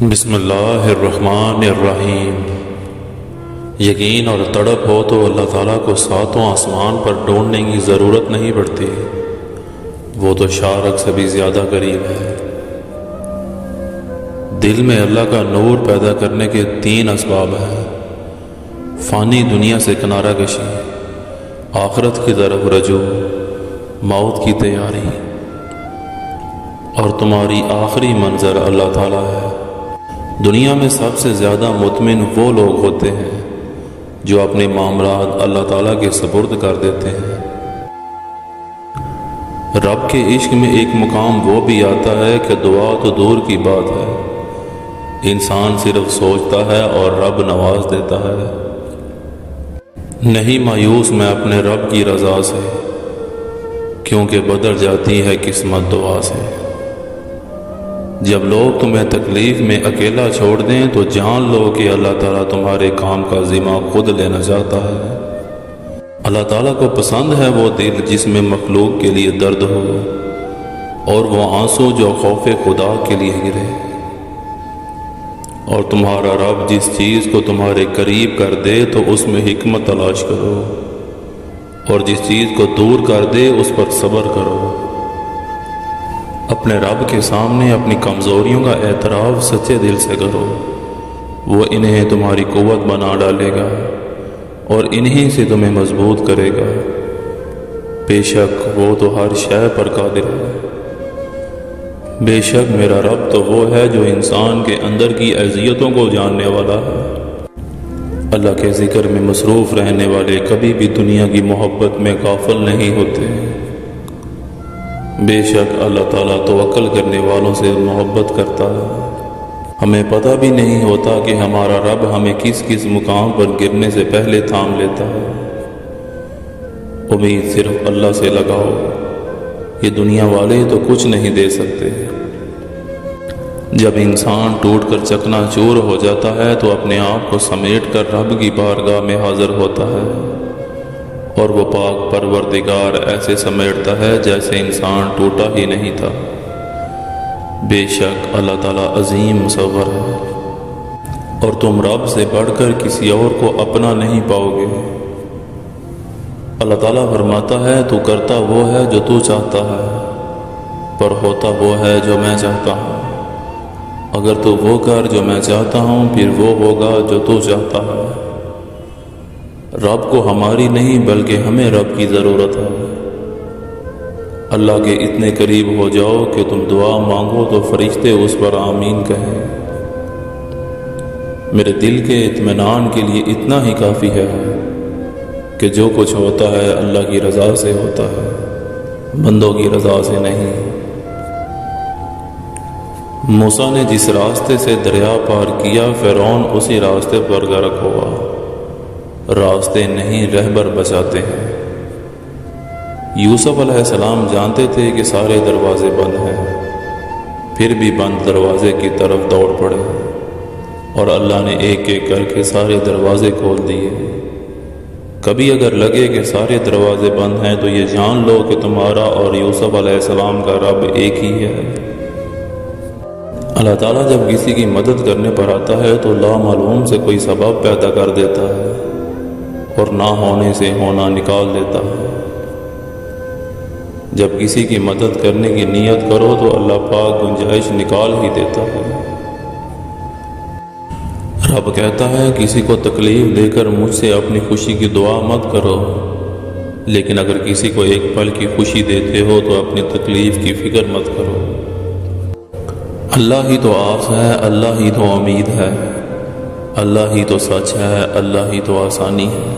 بسم اللہ الرحمن الرحیم۔ یقین اور تڑپ ہو تو اللہ تعالیٰ کو ساتوں آسمان پر ڈھونڈنے کی ضرورت نہیں پڑتی، وہ تو شارک سے بھی زیادہ قریب ہے۔ دل میں اللہ کا نور پیدا کرنے کے 3 اسباب ہیں: فانی دنیا سے کنارہ کشی، آخرت کی طرف رجوع، موت کی تیاری، اور تمہاری آخری منظر اللہ تعالیٰ ہے۔ دنیا میں سب سے زیادہ مطمئن وہ لوگ ہوتے ہیں جو اپنے معاملات اللہ تعالیٰ کے سپرد کر دیتے ہیں۔ رب کے عشق میں ایک مقام وہ بھی آتا ہے کہ دعا تو دور کی بات ہے، انسان صرف سوچتا ہے اور رب نواز دیتا ہے۔ نہیں مایوس میں اپنے رب کی رضا سے، کیونکہ بدل جاتی ہے قسمت دعا سے۔ جب لوگ تمہیں تکلیف میں اکیلا چھوڑ دیں تو جان لو کہ اللہ تعالیٰ تمہارے کام کا ذمہ خود لینا چاہتا ہے۔ اللہ تعالیٰ کو پسند ہے وہ دل جس میں مخلوق کے لیے درد ہو، اور وہ آنسو جو خوف خدا کے لیے گرے۔ اور تمہارا رب جس چیز کو تمہارے قریب کر دے تو اس میں حکمت تلاش کرو، اور جس چیز کو دور کر دے اس پر صبر کرو۔ اپنے رب کے سامنے اپنی کمزوریوں کا اعتراف سچے دل سے کرو، وہ انہیں تمہاری قوت بنا ڈالے گا اور انہیں سے تمہیں مضبوط کرے گا۔ بے شک وہ تو ہر شے پر قادر ہے۔ بے شک میرا رب تو وہ ہے جو انسان کے اندر کی اذیتوں کو جاننے والا ہے۔ اللہ کے ذکر میں مصروف رہنے والے کبھی بھی دنیا کی محبت میں غافل نہیں ہوتے۔ بے شک اللہ تعالیٰ توکل کرنے والوں سے محبت کرتا ہے۔ ہمیں پتہ بھی نہیں ہوتا کہ ہمارا رب ہمیں کس کس مقام پر گرنے سے پہلے تھام لیتا ہے۔ امید صرف اللہ سے لگاؤ، یہ دنیا والے تو کچھ نہیں دے سکتے۔ جب انسان ٹوٹ کر چکنا چور ہو جاتا ہے تو اپنے آپ کو سمیٹ کر رب کی بارگاہ میں حاضر ہوتا ہے، اور وہ پاک پروردگار ایسے سمیٹتا ہے جیسے انسان ٹوٹا ہی نہیں تھا۔ بے شک اللہ تعالیٰ عظیم مصور ہے، اور تم رب سے بڑھ کر کسی اور کو اپنا نہیں پاؤ گے۔ اللہ تعالیٰ فرماتا ہے تو کرتا وہ ہے جو تو چاہتا ہے، پر ہوتا وہ ہے جو میں چاہتا ہوں۔ اگر تو وہ کر جو میں چاہتا ہوں، پھر وہ ہوگا جو تو چاہتا ہے۔ رب کو ہماری نہیں بلکہ ہمیں رب کی ضرورت ہے۔ اللہ کے اتنے قریب ہو جاؤ کہ تم دعا مانگو تو فرشتے اس پر آمین کہیں۔ میرے دل کے اطمینان کے لیے اتنا ہی کافی ہے کہ جو کچھ ہوتا ہے اللہ کی رضا سے ہوتا ہے، بندوں کی رضا سے نہیں۔ موسیٰ نے جس راستے سے دریا پار کیا، فرعون اسی راستے پر غرق ہوا۔ راستے نہیں رہبر بچاتے ہیں۔ یوسف علیہ السلام جانتے تھے کہ سارے دروازے بند ہیں، پھر بھی بند دروازے کی طرف دوڑ پڑے، اور اللہ نے ایک ایک کر کے سارے دروازے کھول دیے۔ کبھی اگر لگے کہ سارے دروازے بند ہیں تو یہ جان لو کہ تمہارا اور یوسف علیہ السلام کا رب ایک ہی ہے۔ اللہ تعالیٰ جب کسی کی مدد کرنے پر آتا ہے تو لامعلوم سے کوئی سبب پیدا کر دیتا ہے، اور نہ ہونے سے ہونا نکال دیتا ہے۔ جب کسی کی مدد کرنے کی نیت کرو تو اللہ پاک گنجائش نکال ہی دیتا ہے۔ رب کہتا ہے کسی کو تکلیف دے کر مجھ سے اپنی خوشی کی دعا مت کرو، لیکن اگر کسی کو ایک پل کی خوشی دیتے ہو تو اپنی تکلیف کی فکر مت کرو۔ اللہ ہی تو آس ہے، اللہ ہی تو امید ہے، اللہ ہی تو سچ ہے، اللہ ہی تو آسانی ہے۔